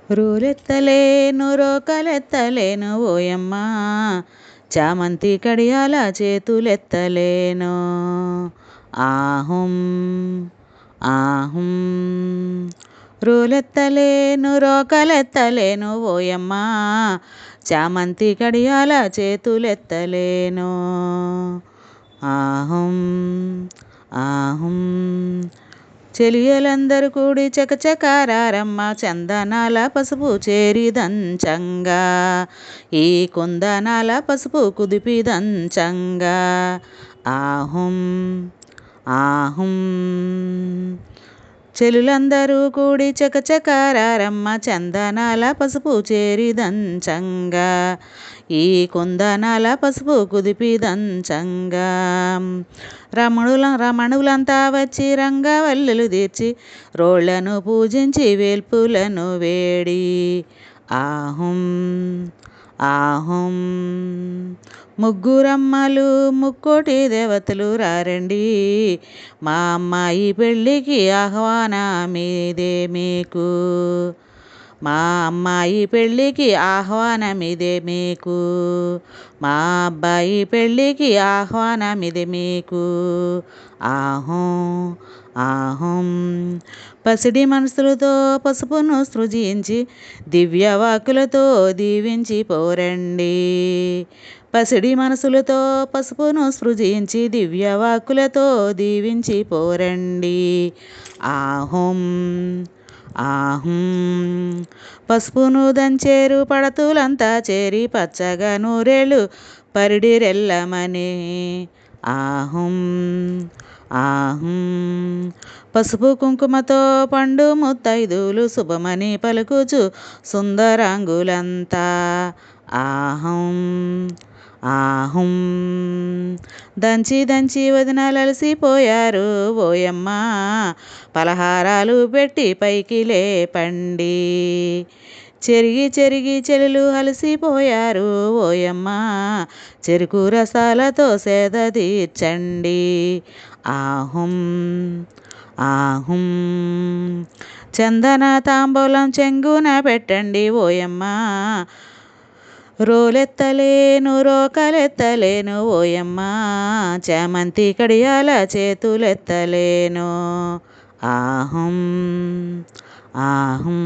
రూలెత్తలేను రోకలెత్తలేను ఓయమ్మ, చామంతి కడియాల చేతులెత్తలేను. ఆహుం ఆహుం రూలెత్తలేను రోకలెత్తలేను ఓయమ్మ, చామంతి కడియాల చేతులెత్తలేను. ఆహుం ఆహుం చెలియలందరూ కూడి చకచకారారమ్మ, చందనాల పసుపు చేరిదంచంగా, ఈ కుందనాల పసుపు కుదిపిదంచంగా. ఆహుం ఆహుం చెలులందరూ కూడి చకచకారారమ్మ, చందనాల పసుపు చేరిదంచంగా, ఈ కుందనాల పసుపు కుదిపిదంచంగా. రమణులంతా వచ్చి రంగవల్లులు తీర్చి, రోళ్లను పూజించి వేల్పులను వేడి. ఆహుం ఆహుం ముగ్గురమ్మలు ముక్కోటి దేవతలు రారండి, మా అమ్మాయి పెళ్ళికి ఆహ్వానమిదే మీకు, మా అమ్మాయి పెళ్ళికి ఆహ్వానమిదే మీకు, మా అబ్బాయి పెళ్ళికి ఆహ్వానమిదే మీకు. ఆహుం ఆహుం పసిడి మనసులతో పసుపును సృజించి, దివ్యవాకులతో దీవించి పోరండి. పసిడి మనసులతో పసుపును సృజించి, దివ్యవాకులతో దీవించి పోరండి. ఆహుం ఆహుం పసుపును దంచేరు పడతులంతా చేరి, పచ్చగా నూరేళ్ళు పరిడిరెల్లమని. ఆహుం ఆహుం పసుపు కుంకుమతో పండు ముత్తైదులు శుభమని పలుకుచు సుందరాంగులంతా. ఆహుం ఆహుం దంచి దంచి వదినలలసిపోయారు ఓయమ్మ, పలహారాలు పెట్టి పైకి లేపండి. చెరిగి చెరిగి చెలులు అలసిపోయారు ఓయమ్మ, చెరుకు రసాలతో సేద తీర్చండి. ఆహుం ఆహుం చందన తాంబూలం చెంగున పెట్టండి ఓయమ్మ, రోలెత్తలేను రోకలెత్తలేను ఓయమ్మ, చామంతి కడియాల చేతులెత్తలేను. ఆహుం ఆహుం